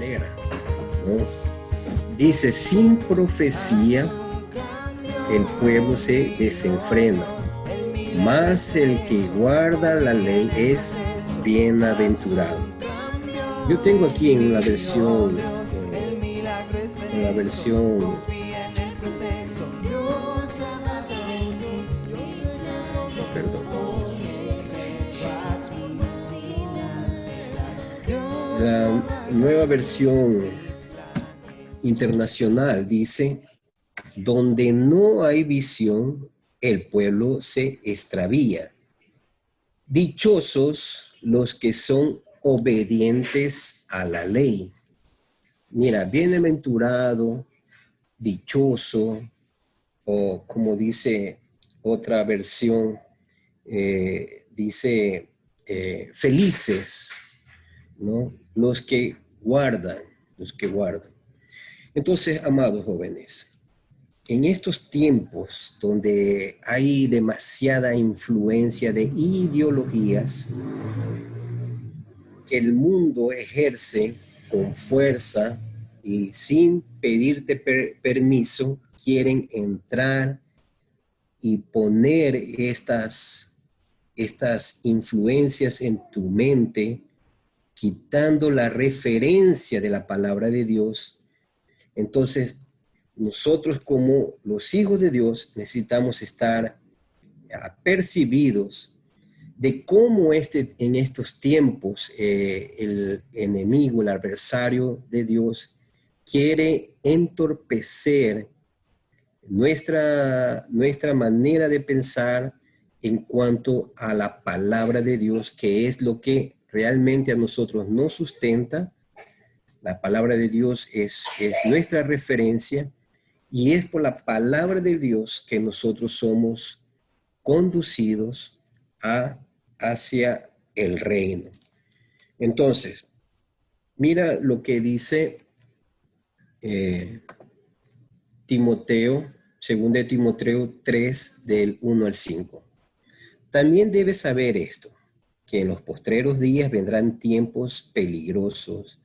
manera, ¿no? Dice, sin profecía el pueblo se desenfrena, mas el que guarda la ley es bienaventurado. Yo tengo aquí en la versión, perdón, la nueva versión internacional dice, donde no hay visión, el pueblo se extravía. Dichosos los que son obedientes a la ley. Mira, bienaventurado, dichoso, o como dice otra versión, dice felices, ¿no? Los que guardan. Entonces, amados jóvenes, en estos tiempos donde hay demasiada influencia de ideologías que el mundo ejerce con fuerza y sin pedirte permiso, quieren entrar y poner estas influencias en tu mente, quitando la referencia de la palabra de Dios. Entonces, nosotros como los hijos de Dios necesitamos estar apercibidos de cómo en estos tiempos el enemigo, el adversario de Dios, quiere entorpecer nuestra manera de pensar en cuanto a la palabra de Dios, que es lo que realmente a nosotros nos sustenta. La palabra de Dios es nuestra referencia y es por la palabra de Dios que nosotros somos conducidos hacia el reino. Entonces, mira lo que dice Timoteo, 2 Timoteo 3, del 1 al 5. También debes saber esto, que en los postreros días vendrán tiempos peligrosos,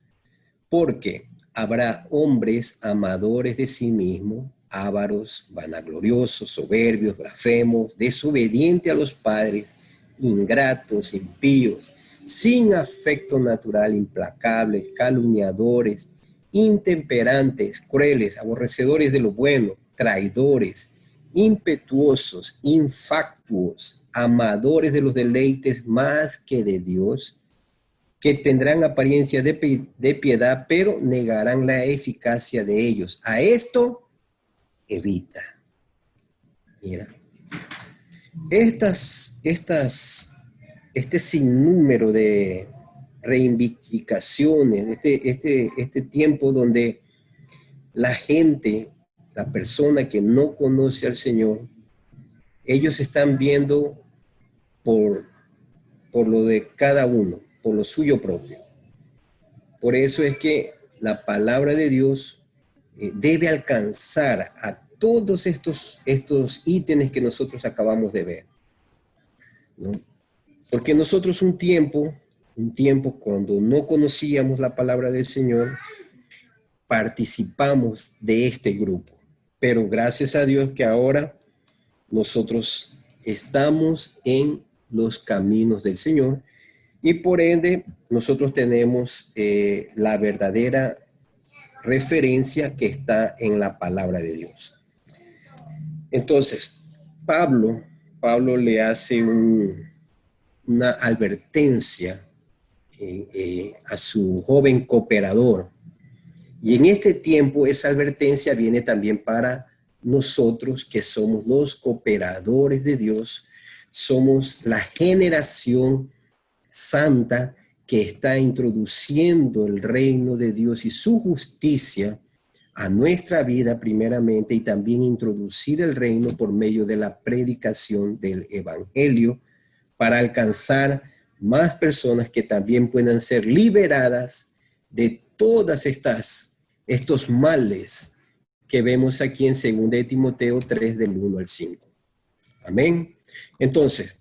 porque habrá hombres amadores de sí mismos, ávaros, vanagloriosos, soberbios, blasfemos, desobedientes a los padres, ingratos, impíos, sin afecto natural, implacables, calumniadores, intemperantes, crueles, aborrecedores de lo bueno, traidores, impetuosos, infatuos, amadores de los deleites más que de Dios, que tendrán apariencia de piedad, pero negarán la eficacia de ellos. A esto evita. Mira, este sinnúmero de reivindicaciones, este tiempo donde la gente, la persona que no conoce al Señor, ellos están viendo por lo de cada uno, por lo suyo propio. Por eso es que la palabra de Dios debe alcanzar a todos estos ítems que nosotros acabamos de ver, ¿no? Porque nosotros un tiempo cuando no conocíamos la palabra del Señor, participamos de este grupo. Pero gracias a Dios que ahora nosotros estamos en los caminos del Señor y por ende nosotros tenemos la verdadera referencia que está en la palabra de Dios. Entonces, Pablo le hace una advertencia a su joven cooperador. Y en este tiempo esa advertencia viene también para nosotros que somos los cooperadores de Dios, somos la generación santa que está introduciendo el reino de Dios y su justicia a nuestra vida primeramente y también introducir el reino por medio de la predicación del evangelio para alcanzar más personas que también puedan ser liberadas de todas estos males que vemos aquí en 2 Timoteo 3 del 1 al 5. Amén. Entonces,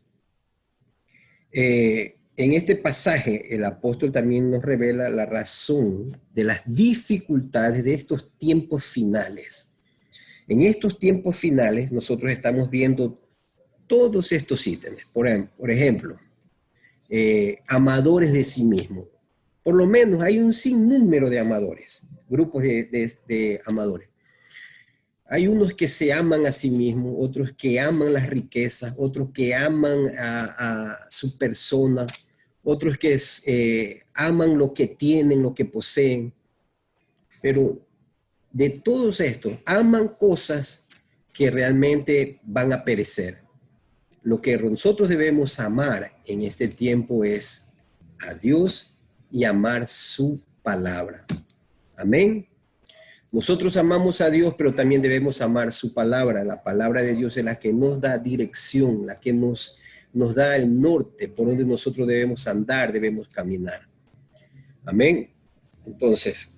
en este pasaje el apóstol también nos revela la razón de las dificultades de estos tiempos finales. En estos tiempos finales nosotros estamos viendo todos estos ítems. Por ejemplo, amadores de sí mismos. Por lo menos hay un sinnúmero de amadores, grupos de amadores. Hay unos que se aman a sí mismos, otros que aman las riquezas, otros que aman a su persona, otros que aman lo que tienen, lo que poseen. Pero de todos estos, aman cosas que realmente van a perecer. Lo que nosotros debemos amar en este tiempo es a Dios y amar su palabra. Amén. Nosotros amamos a Dios, pero también debemos amar su palabra. La palabra de Dios es la que nos da dirección, la que nos da el norte por donde nosotros debemos andar, debemos caminar. Amén. Entonces,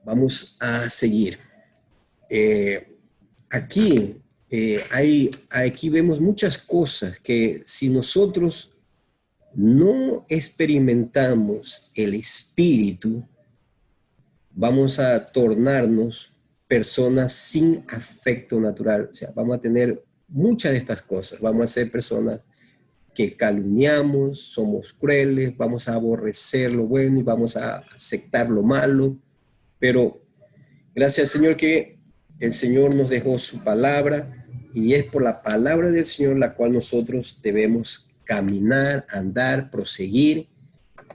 vamos a seguir. Aquí vemos muchas cosas que si nosotros no experimentamos el Espíritu, vamos a tornarnos personas sin afecto natural. O sea, vamos a tener muchas de estas cosas. Vamos a ser personas que calumniamos, somos crueles, vamos a aborrecer lo bueno y vamos a aceptar lo malo. Pero gracias al Señor que el Señor nos dejó su palabra y es por la palabra del Señor la cual nosotros debemos caminar, andar, proseguir,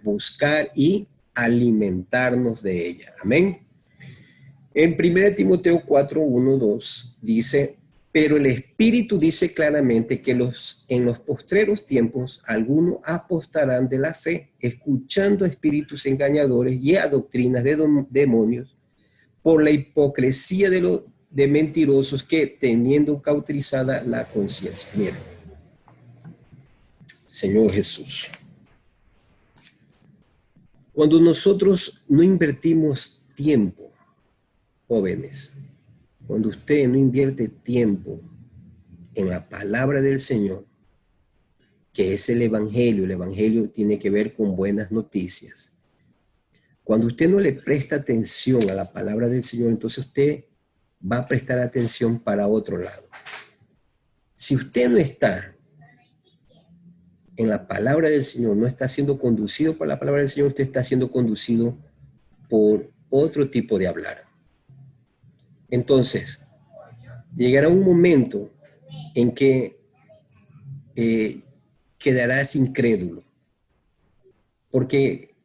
buscar y alimentarnos de ella. Amén. En 1 Timoteo 4, 1, 2 dice, pero el Espíritu dice claramente que en los postreros tiempos algunos apostarán de la fe, escuchando a espíritus engañadores y a doctrinas de demonios, por la hipocresía de mentirosos que teniendo cauterizada la conciencia. Mira, Señor Jesús, cuando nosotros no invertimos tiempo, jóvenes, cuando usted no invierte tiempo en la palabra del Señor, que es el Evangelio tiene que ver con buenas noticias. Cuando usted no le presta atención a la palabra del Señor, entonces usted va a prestar atención para otro lado. Si usted no está en la palabra del Señor, no está siendo conducido por la palabra del Señor, usted está siendo conducido por otro tipo de hablar. Entonces, llegará un momento en que quedarás incrédulo, porque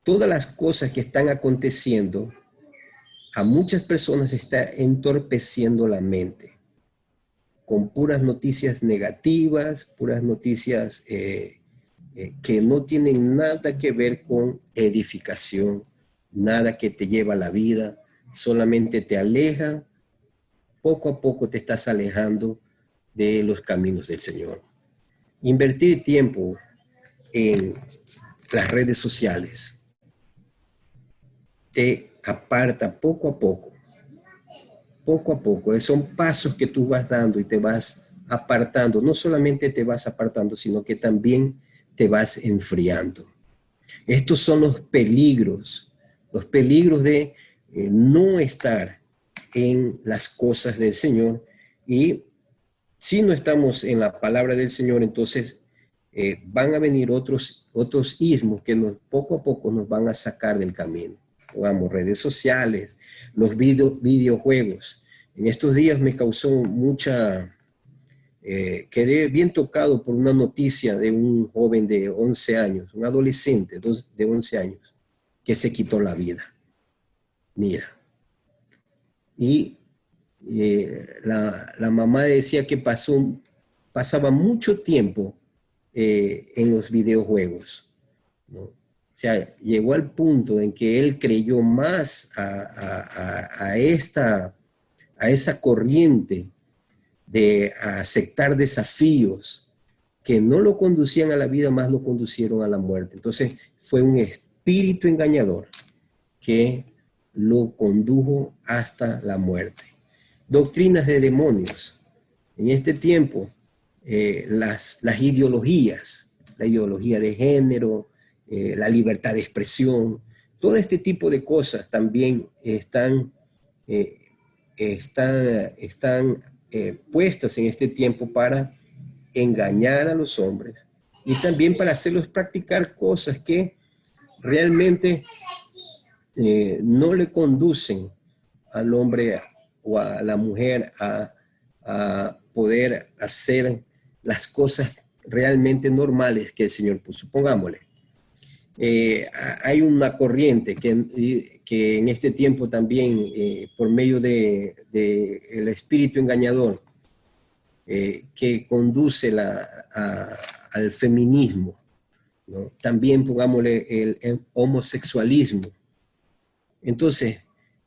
todas las cosas que están aconteciendo a muchas personas está entorpeciendo la mente con puras noticias negativas, puras noticias que no tienen nada que ver con edificación, nada que te lleva a la vida, solamente te aleja, poco a poco te estás alejando de los caminos del Señor. Invertir tiempo en las redes sociales te aparta poco a poco. Son pasos que tú vas dando y te vas apartando. No solamente te vas apartando, sino que también te vas enfriando. Estos son los peligros de no estar en las cosas del Señor. Y si no estamos en la palabra del Señor, entonces van a venir otros ismos que poco a poco nos van a sacar del camino. Pongamos redes sociales, los videojuegos. En estos días me causó quedé bien tocado por una noticia de un joven de 11 años, un adolescente de 11 años, que se quitó la vida. Mira. Y la mamá decía que pasaba mucho tiempo en los videojuegos, ¿no? O sea, llegó al punto en que él creyó más a esa corriente de aceptar desafíos que no lo conducían a la vida, más lo conducieron a la muerte. Entonces fue un espíritu engañador que lo condujo hasta la muerte. Doctrinas de demonios. En este tiempo las ideologías, la ideología de género, la libertad de expresión, todo este tipo de cosas también eh, están puestas en este tiempo para engañar a los hombres y también para hacerlos practicar cosas que realmente no le conducen al hombre o a la mujer a poder hacer las cosas realmente normales que el Señor puso. Pongámosle, hay una corriente que en este tiempo también, por medio de el espíritu engañador, que conduce al feminismo, ¿no? También pongámosle el homosexualismo. Entonces,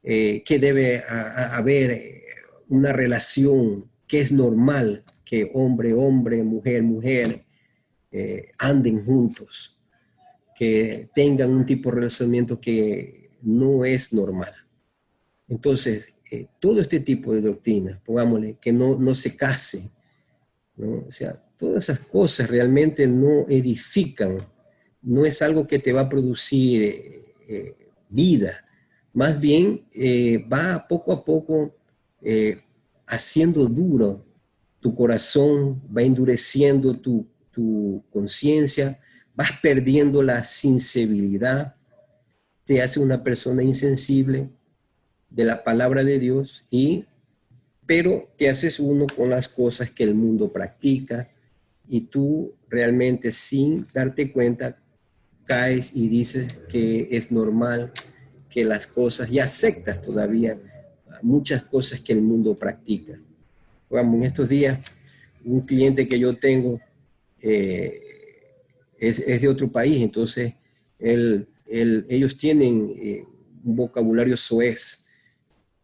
que debe haber una relación que es normal, que hombre, hombre, mujer, mujer, anden juntos, que tengan un tipo de relacionamiento que no es normal. Entonces, todo este tipo de doctrinas, pongámosle, que no se case, ¿no? O sea, todas esas cosas realmente no edifican, no es algo que te va a producir vida, más bien va poco a poco haciendo duro tu corazón, va endureciendo tu conciencia, vas perdiendo la sensibilidad, te hace una persona insensible de la palabra de Dios, pero te haces uno con las cosas que el mundo practica y tú realmente sin darte cuenta caes y dices que es normal que las cosas, y aceptas todavía muchas cosas que el mundo practica. Vamos, en estos días, un cliente que yo tengo eh, es de otro país, entonces ellos tienen un vocabulario soez,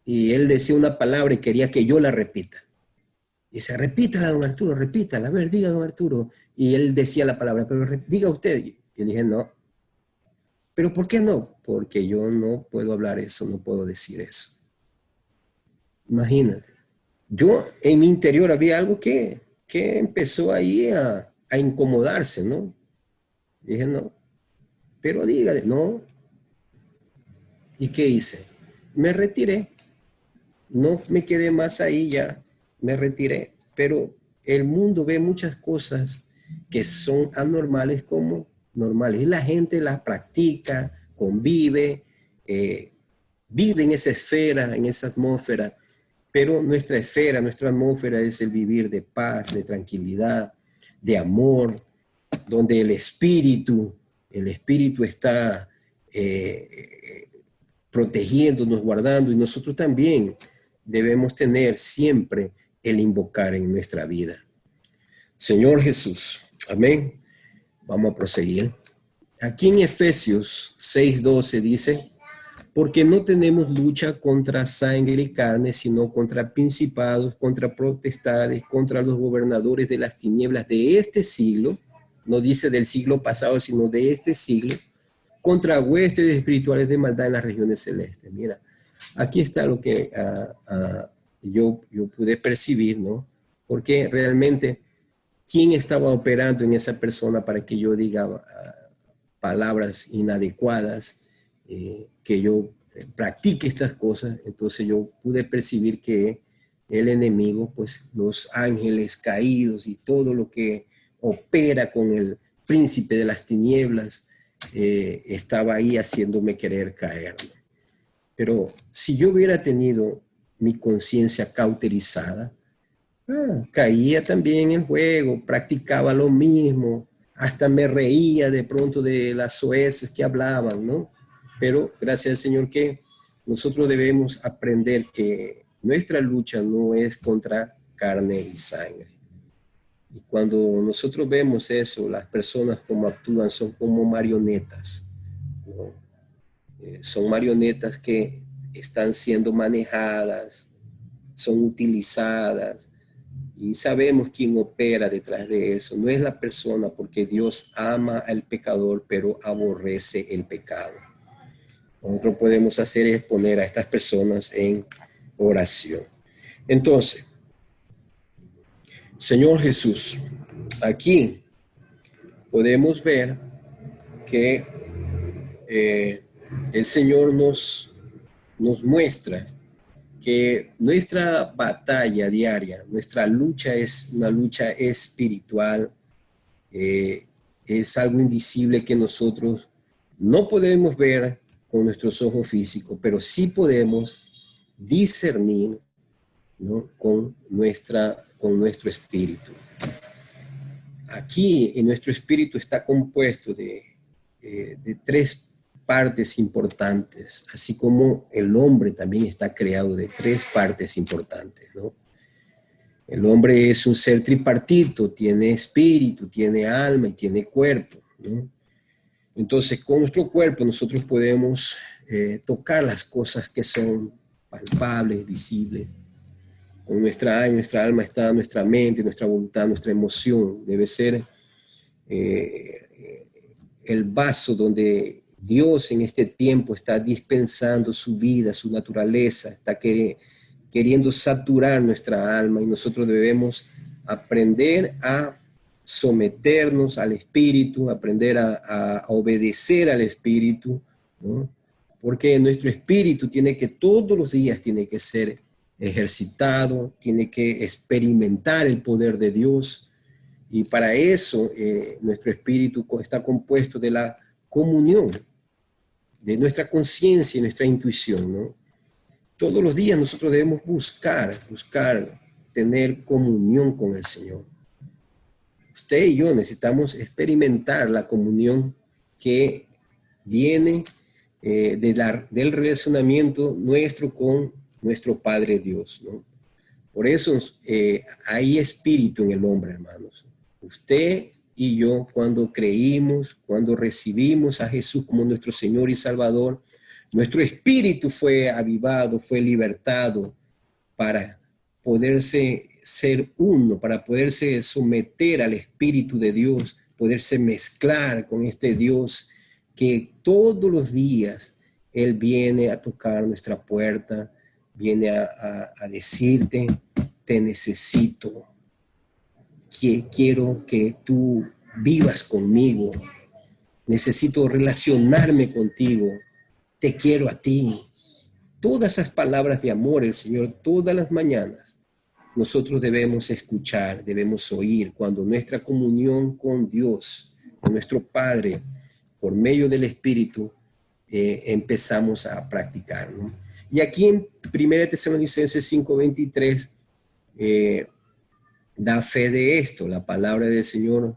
y él decía una palabra y quería que yo la repita. Y dice, repítala, don Arturo, repítala, a ver, diga, don Arturo. Y él decía la palabra, pero diga usted. Y yo dije, no. ¿Pero por qué no? Porque yo no puedo hablar eso, no puedo decir eso. Imagínate. Yo en mi interior había algo que empezó ahí a incomodarse, ¿no? Dije, no, pero dígale, no. ¿Y qué hice? Me retiré, no me quedé más ahí ya, me retiré. Pero el mundo ve muchas cosas que son anormales como normales. Y la gente las practica, convive, vive en esa esfera, en esa atmósfera. Pero nuestra esfera, nuestra atmósfera es el vivir de paz, de tranquilidad, de amor, donde el espíritu está protegiéndonos, guardando, y nosotros también debemos tener siempre el invocar en nuestra vida. Señor Jesús, amén. Vamos a proseguir. Aquí en Efesios 6:12 dice, porque no tenemos lucha contra sangre y carne, sino contra principados, contra potestades, contra los gobernadores de las tinieblas de este siglo, no dice del siglo pasado, sino de este siglo, contra huestes espirituales de maldad en las regiones celestes. Mira, aquí está lo que yo pude percibir, ¿no? Porque realmente, ¿quién estaba operando en esa persona para que yo diga palabras inadecuadas, que yo practique estas cosas? Entonces yo pude percibir que el enemigo, pues los ángeles caídos y todo lo que opera con el príncipe de las tinieblas, estaba ahí haciéndome querer caer. Pero si yo hubiera tenido mi conciencia cauterizada, caía también en el juego, practicaba lo mismo, hasta me reía de pronto de las soeces que hablaban, ¿no? Pero gracias al Señor que nosotros debemos aprender que nuestra lucha no es contra carne y sangre. Y cuando nosotros vemos eso, las personas como actúan son como marionetas, ¿no? Son marionetas que están siendo manejadas, son utilizadas, y sabemos quién opera detrás de eso. No es la persona, porque Dios ama al pecador, pero aborrece el pecado. Lo que podemos hacer es poner a estas personas en oración. Entonces, Señor Jesús, aquí podemos ver que el Señor nos muestra que nuestra batalla diaria, nuestra lucha es una lucha espiritual, eh, es algo invisible que nosotros no podemos ver con nuestros ojos físicos, pero sí podemos discernir, ¿no? con nuestro espíritu. Aquí en nuestro espíritu está compuesto de tres partes importantes, así como el hombre también está creado de tres partes importantes, ¿no? El hombre es un ser tripartito, tiene espíritu, tiene alma y tiene cuerpo, ¿no? Entonces, con nuestro cuerpo nosotros podemos tocar las cosas que son palpables, visibles. Con nuestra alma está nuestra mente, nuestra voluntad, nuestra emoción. Debe ser el vaso donde Dios en este tiempo está dispensando su vida, su naturaleza, está queriendo saturar nuestra alma y nosotros debemos aprender a someternos al Espíritu, aprender a obedecer al Espíritu, ¿no? Porque nuestro espíritu tiene que todos los días tiene que ser ejercitado, tiene que experimentar el poder de Dios. Y para eso nuestro espíritu está compuesto de la comunión, de nuestra conciencia y nuestra intuición, ¿no? Todos los días nosotros debemos buscar tener comunión con el Señor. Usted y yo necesitamos experimentar la comunión que viene del relacionamiento nuestro con nuestro Padre Dios, ¿no? Por eso hay espíritu en el hombre, hermanos. Usted y yo, cuando creímos, cuando recibimos a Jesús como nuestro Señor y Salvador, nuestro espíritu fue avivado, fue libertado para poderse ser uno, para poderse someter al Espíritu de Dios, poderse mezclar con este Dios que todos los días Él viene a tocar nuestra puerta, viene a decirte, te necesito, que quiero que tú vivas conmigo, necesito relacionarme contigo, te quiero a ti. Todas esas palabras de amor el Señor todas las mañanas nosotros debemos escuchar, debemos oír cuando nuestra comunión con Dios, con nuestro Padre, por medio del Espíritu, empezamos a practicar, ¿no? Y aquí en 1 Tesalonicenses 5:23 da fe de esto. La palabra del Señor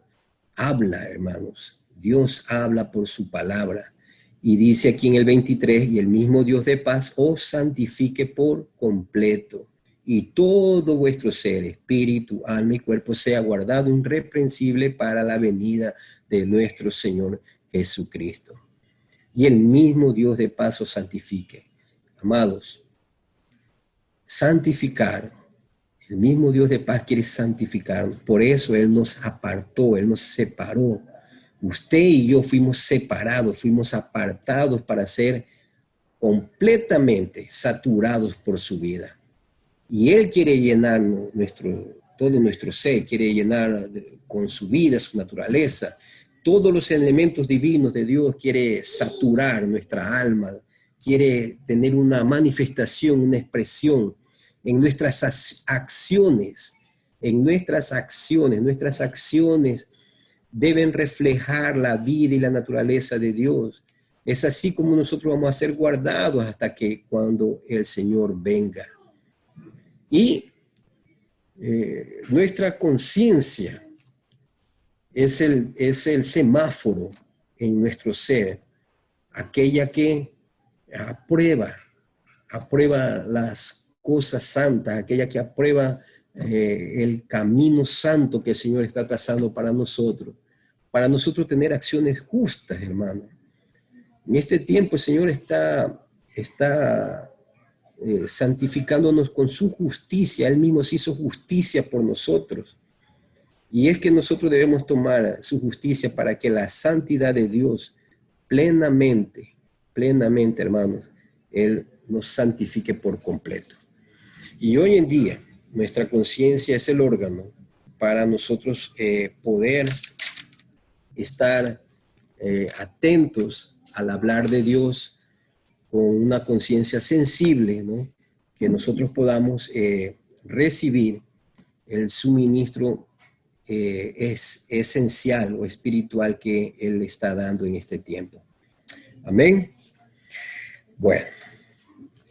habla, hermanos. Dios habla por su palabra. Y dice aquí en el 23, y el mismo Dios de paz os santifique por completo, y todo vuestro ser, espíritu, alma y cuerpo sea guardado irreprensible para la venida de nuestro Señor Jesucristo. Y el mismo Dios de paz os santifique. Amados, santificar, el mismo Dios de paz quiere santificarnos. Por eso Él nos apartó, Él nos separó. Usted y yo fuimos separados, fuimos apartados para ser completamente saturados por su vida. Y Él quiere llenar todo nuestro ser, quiere llenar con su vida, su naturaleza. Todos los elementos divinos de Dios quiere saturar nuestra alma, quiere tener una manifestación, una expresión en nuestras acciones. Nuestras acciones deben reflejar la vida y la naturaleza de Dios. Es así como nosotros vamos a ser guardados hasta que cuando el Señor venga. Y nuestra conciencia es el semáforo en nuestro ser, aquella que aprueba las cosas santas, aquella que aprueba el camino santo que el Señor está trazando para nosotros tener acciones justas, hermano. En este tiempo el Señor está santificándonos con su justicia. Él mismo se hizo justicia por nosotros. Y es que nosotros debemos tomar su justicia para que la santidad de Dios plenamente, hermanos, Él nos santifique por completo. Y hoy en día, nuestra conciencia es el órgano para nosotros poder estar atentos al hablar de Dios con una conciencia sensible, ¿no? Que nosotros podamos recibir el suministro es esencial o espiritual que Él está dando en este tiempo. Amén. Bueno,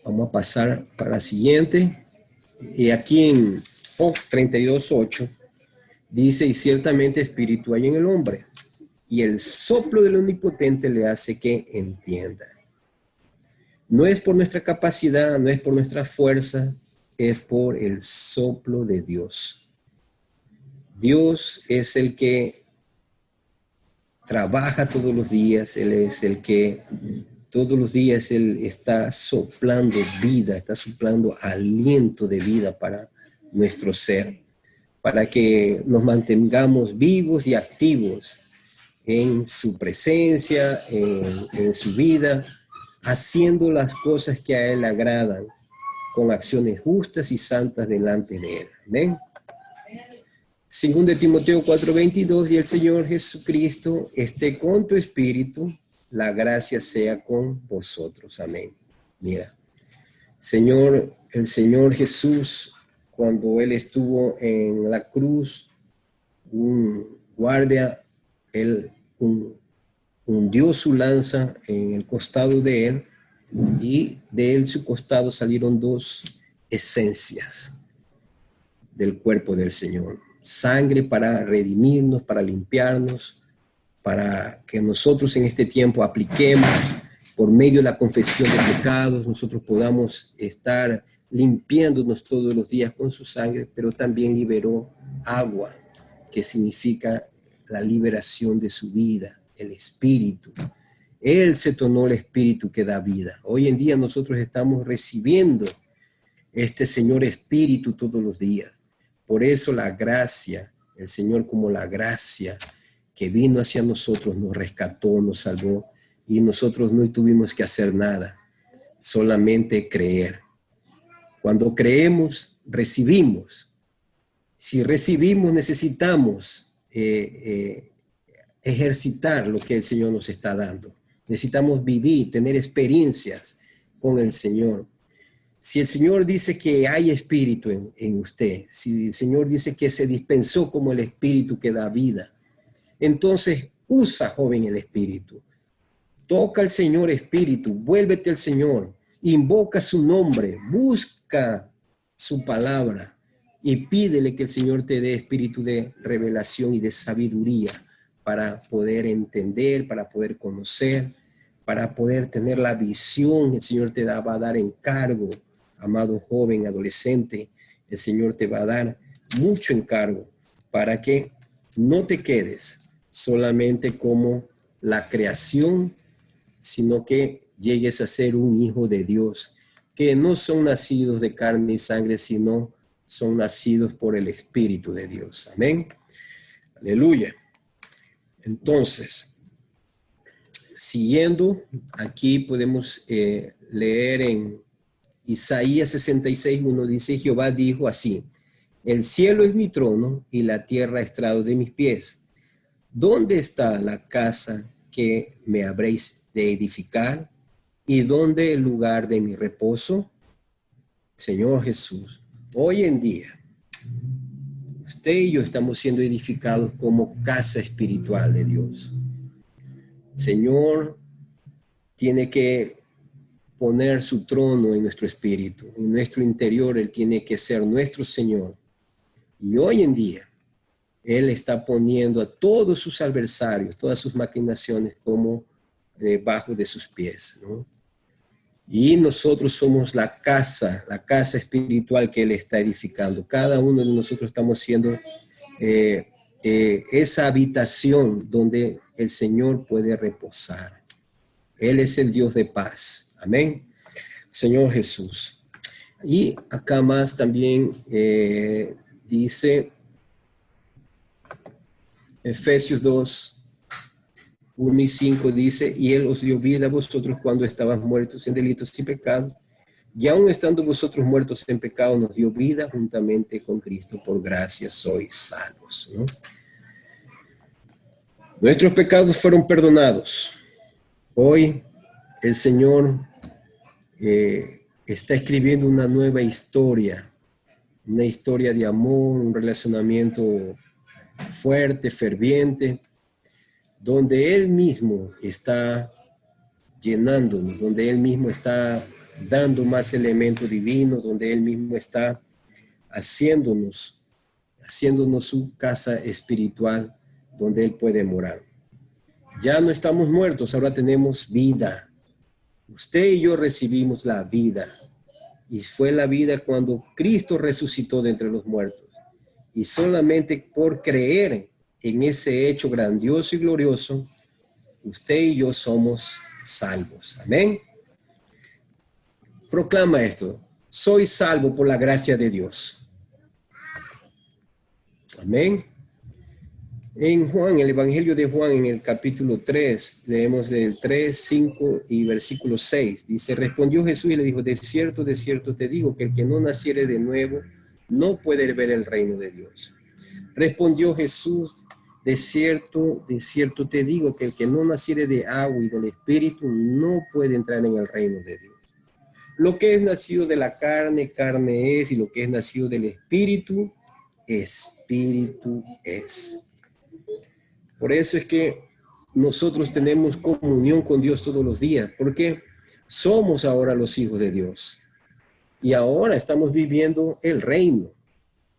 vamos a pasar para la siguiente. Y aquí en Job 32:8 dice, y ciertamente espíritu hay en el hombre, y el soplo del Omnipotente le hace que entienda. No es por nuestra capacidad, no es por nuestra fuerza, es por el soplo de Dios. Dios es el que trabaja todos los días, Él es el que todos los días Él está soplando vida, está soplando aliento de vida para nuestro ser, para que nos mantengamos vivos y activos en su presencia, en su vida, haciendo las cosas que a Él le agradan, con acciones justas y santas delante de Él. Amén. Según de Timoteo 4:22, y el Señor Jesucristo esté con tu espíritu, la gracia sea con vosotros. Amén. Mira, el Señor Jesús, cuando Él estuvo en la cruz, un guardia, Él hundió su lanza en el costado de Él, y de Él su costado salieron dos esencias del cuerpo del Señor. Sangre para redimirnos, para limpiarnos, para que nosotros en este tiempo apliquemos por medio de la confesión de pecados, nosotros podamos estar limpiándonos todos los días con su sangre, pero también liberó agua, que significa la liberación de su vida, el espíritu. Él se tornó el espíritu que da vida. Hoy en día nosotros estamos recibiendo este Señor Espíritu todos los días. Por eso la gracia, el Señor como la gracia que vino hacia nosotros, nos rescató, nos salvó, y nosotros no tuvimos que hacer nada, solamente creer. Cuando creemos, recibimos. Si recibimos, necesitamos ejercitar lo que el Señor nos está dando. Necesitamos vivir, tener experiencias con el Señor. Si el Señor dice que hay espíritu en usted, si el Señor dice que se dispensó como el espíritu que da vida, entonces usa, joven, el espíritu. Toca al Señor espíritu, vuélvete al Señor, invoca su nombre, busca su palabra y pídele que el Señor te dé espíritu de revelación y de sabiduría para poder entender, para poder conocer, para poder tener la visión. El Señor te va a dar encargo, amado joven, adolescente. El Señor te va a dar mucho encargo para que no te quedes solamente como la creación, sino que llegues a ser un hijo de Dios, que no son nacidos de carne y sangre, sino son nacidos por el Espíritu de Dios. Amén. Aleluya. Entonces, siguiendo, aquí podemos leer en Isaías 66:1, dice, Jehová dijo así, el cielo es mi trono y la tierra estrado de mis pies. ¿Dónde está la casa que me habréis de edificar? ¿Y dónde el lugar de mi reposo? Señor Jesús, hoy en día, usted y yo estamos siendo edificados como casa espiritual de Dios. Señor tiene que poner su trono en nuestro espíritu, en nuestro interior. Él tiene que ser nuestro Señor. Y hoy en día, Él está poniendo a todos sus adversarios, todas sus maquinaciones como debajo de sus pies, ¿no? Y nosotros somos la casa espiritual que Él está edificando. Cada uno de nosotros estamos siendo esa habitación donde el Señor puede reposar. Él es el Dios de paz. Amén. Señor Jesús. Y acá más también dice Efesios 2:1 y 5 dice, y Él os dio vida a vosotros cuando estabas muertos en delitos y pecados, y aun estando vosotros muertos en pecado, nos dio vida juntamente con Cristo. Por gracia sois salvos, ¿no? Nuestros pecados fueron perdonados. Hoy el Señor está escribiendo una nueva historia, una historia de amor, un relacionamiento fuerte, ferviente, donde Él mismo está llenándonos, donde Él mismo está dando más elementos divinos, donde Él mismo está haciéndonos su casa espiritual, donde Él puede morar. Ya no estamos muertos, ahora tenemos vida. Usted y yo recibimos la vida. Y fue la vida cuando Cristo resucitó de entre los muertos. Y solamente por creer en ese hecho grandioso y glorioso, usted y yo somos salvos. Amén. Proclama esto: soy salvo por la gracia de Dios. Amén. En Juan, el Evangelio de Juan, en el capítulo 3, leemos del 3, 5 y versículo 6. Dice, respondió Jesús y le dijo, de cierto te digo, que el que no naciere de nuevo no puede ver el reino de Dios. Respondió Jesús, de cierto te digo, que el que no naciere de agua y del Espíritu no puede entrar en el reino de Dios. Lo que es nacido de la carne, carne es, y lo que es nacido del Espíritu, Espíritu es. Por eso es que nosotros tenemos comunión con Dios todos los días, porque somos ahora los hijos de Dios. Y ahora estamos viviendo el reino.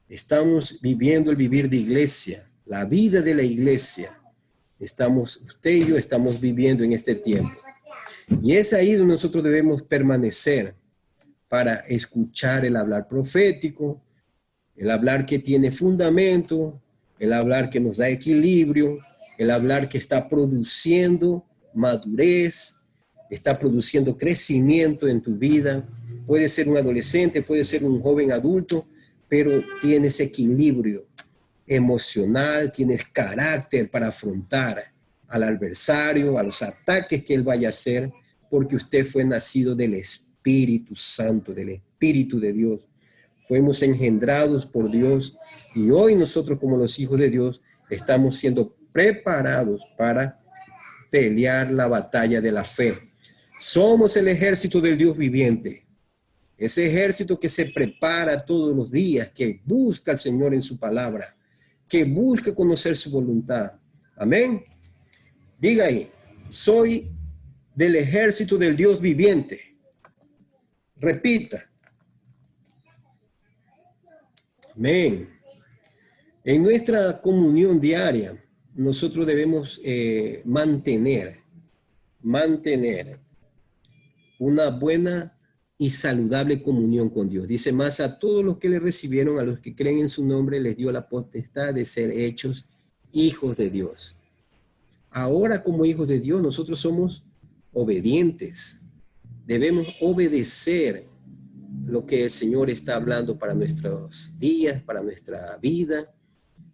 Estamos viviendo el vivir de iglesia, la vida de la iglesia. Usted y yo estamos viviendo en este tiempo. Y es ahí donde nosotros debemos permanecer para escuchar el hablar profético, el hablar que tiene fundamento, el hablar que nos da equilibrio, el hablar que está produciendo madurez, está produciendo crecimiento en tu vida. Puede ser un adolescente, puede ser un joven adulto, pero tienes equilibrio emocional, tienes carácter para afrontar al adversario, a los ataques que él vaya a hacer, porque usted fue nacido del Espíritu Santo, del Espíritu de Dios. Fuimos engendrados por Dios y hoy nosotros como los hijos de Dios estamos siendo preparados para pelear la batalla de la fe. Somos el ejército del Dios viviente. Ese ejército que se prepara todos los días, que busca al Señor en su palabra, que busca conocer su voluntad. Amén. Diga ahí, soy del ejército del Dios viviente. Repita. Amén. En nuestra comunión diaria, nosotros debemos mantener una buena y saludable comunión con Dios. Dice más, a todos los que le recibieron, a los que creen en su nombre, les dio la potestad de ser hechos hijos de Dios. Ahora, como hijos de Dios, nosotros somos obedientes. Debemos obedecer lo que el Señor está hablando para nuestros días, para nuestra vida,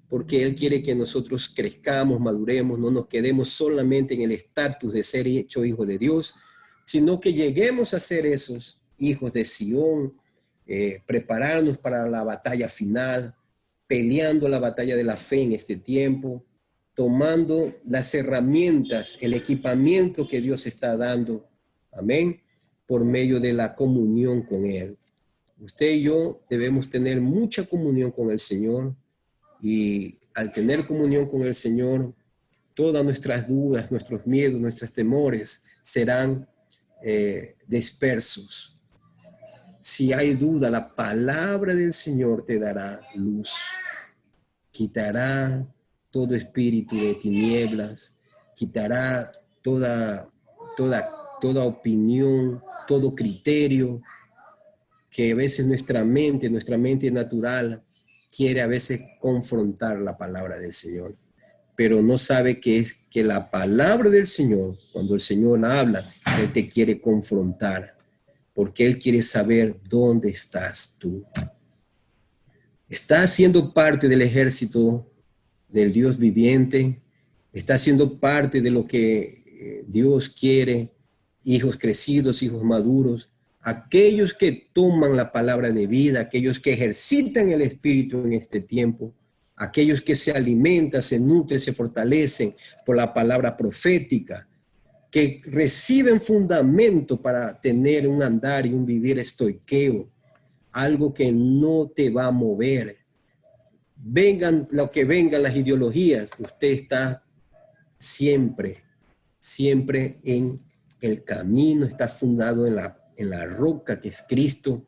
porque Él quiere que nosotros crezcamos, maduremos, no nos quedemos solamente en el estatus de ser hecho hijo de Dios, sino que lleguemos a ser esos hijos de Sión, prepararnos para la batalla final, peleando la batalla de la fe en este tiempo, tomando las herramientas, el equipamiento que Dios está dando, amén, por medio de la comunión con Él. Usted y yo debemos tener mucha comunión con el Señor, y al tener comunión con el Señor, todas nuestras dudas, nuestros miedos, nuestros temores serán dispersos. Si hay duda, la palabra del Señor te dará luz. Quitará todo espíritu de tinieblas, quitará toda opinión, todo criterio que a veces nuestra mente natural quiere a veces confrontar la palabra del Señor, pero no sabe que la palabra del Señor, cuando el Señor habla, Él te quiere confrontar, porque Él quiere saber dónde estás tú. ¿Estás siendo parte del ejército del Dios viviente? ¿Estás siendo parte de lo que Dios quiere? Hijos crecidos, hijos maduros, aquellos que toman la palabra de vida, aquellos que ejercitan el Espíritu en este tiempo, aquellos que se alimentan, se nutren, se fortalecen por la palabra profética, que reciben fundamento para tener un andar y un vivir estoiqueo, algo que no te va a mover. Vengan lo que vengan las ideologías, usted está siempre en el camino, está fundado en la roca que es Cristo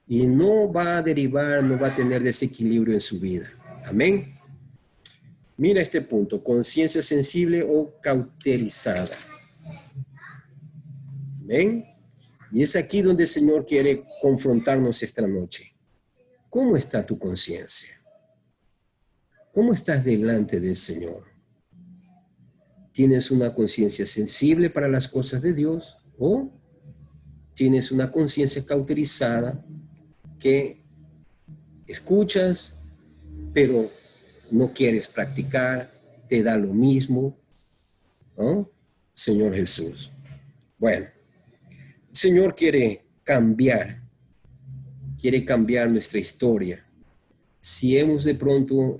y no va a derivar, no va a tener desequilibrio en su vida. Amén. Mira este punto, conciencia sensible o cauterizada. Amén. Y es aquí donde el Señor quiere confrontarnos esta noche. ¿Cómo está tu conciencia? ¿Cómo estás delante del Señor? ¿Tienes una conciencia sensible para las cosas de Dios o tienes una conciencia cauterizada que escuchas, pero no quieres practicar, te da lo mismo? ¿No? Señor Jesús. Bueno, el Señor quiere cambiar nuestra historia. Si hemos de pronto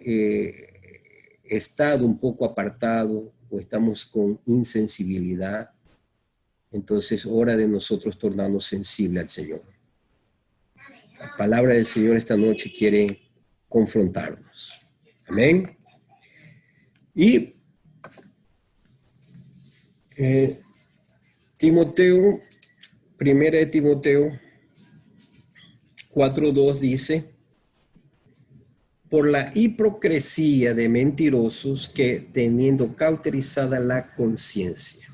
estado un poco apartado o estamos con insensibilidad, entonces hora de nosotros tornarnos sensibles al Señor. La palabra del Señor esta noche quiere confrontarnos. Amén. Y Timoteo, primera de Timoteo 4:2 dice: por la hipocresía de mentirosos que teniendo cauterizada la conciencia.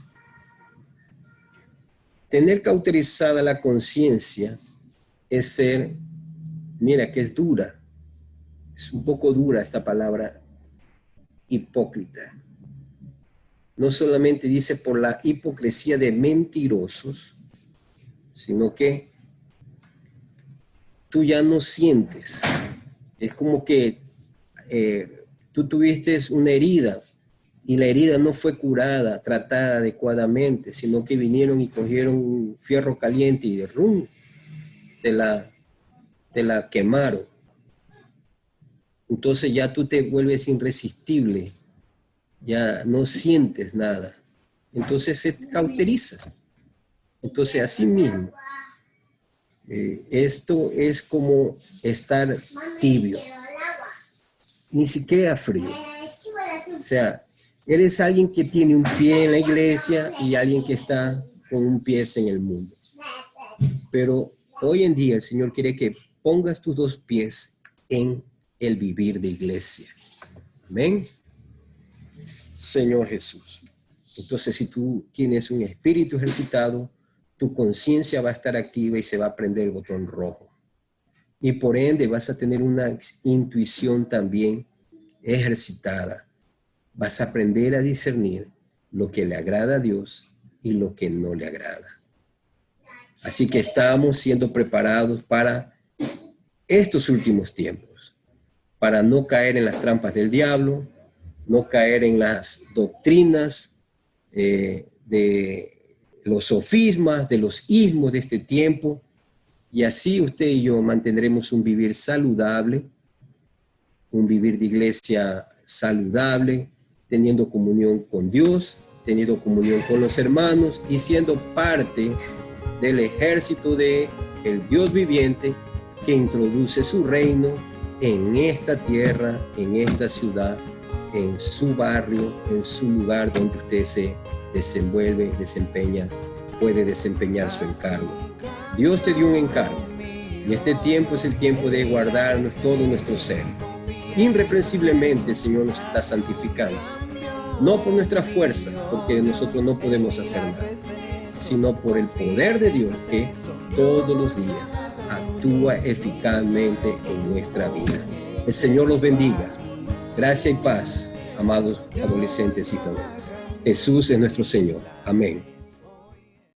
Tener cauterizada la conciencia es ser, mira que es dura, es un poco dura esta palabra, hipócrita. No solamente dice por la hipocresía de mentirosos, sino que tú ya no sientes. Es como que tú tuviste una herida y la herida no fue curada, tratada adecuadamente, sino que vinieron y cogieron un fierro caliente y te la quemaron. Entonces ya tú te vuelves irresistible, ya no sientes nada. Entonces se cauteriza. Entonces así mismo, esto es como estar tibio, ni siquiera frío. O sea, eres alguien que tiene un pie en la iglesia y alguien que está con un pie en el mundo. Pero hoy en día el Señor quiere que pongas tus dos pies en el vivir de iglesia. Amén. Señor Jesús. Entonces, si tú tienes un espíritu ejercitado, tu conciencia va a estar activa y se va a prender el botón rojo. Y por ende vas a tener una intuición también ejercitada. Vas a aprender a discernir lo que le agrada a Dios y lo que no le agrada. Así que estamos siendo preparados para estos últimos tiempos, para no caer en las trampas del diablo, no caer en las doctrinas de los sofismas, de los ismos de este tiempo, y así usted y yo mantendremos un vivir saludable, un vivir de iglesia saludable, teniendo comunión con Dios, teniendo comunión con los hermanos y siendo parte del ejército de el Dios viviente que introduce su reino en esta tierra, en esta ciudad, en su barrio, en su lugar donde usted se desenvuelve, desempeña, puede desempeñar su encargo. Dios te dio un encargo y este tiempo es el tiempo de guardarnos todo nuestro ser. Irreprensiblemente el Señor nos está santificando, no por nuestra fuerza, porque nosotros no podemos hacer nada, sino por el poder de Dios que todos los días actúa eficazmente en nuestra vida. El Señor los bendiga. Gracia y paz, amados adolescentes y jóvenes. Jesús es nuestro Señor. Amén.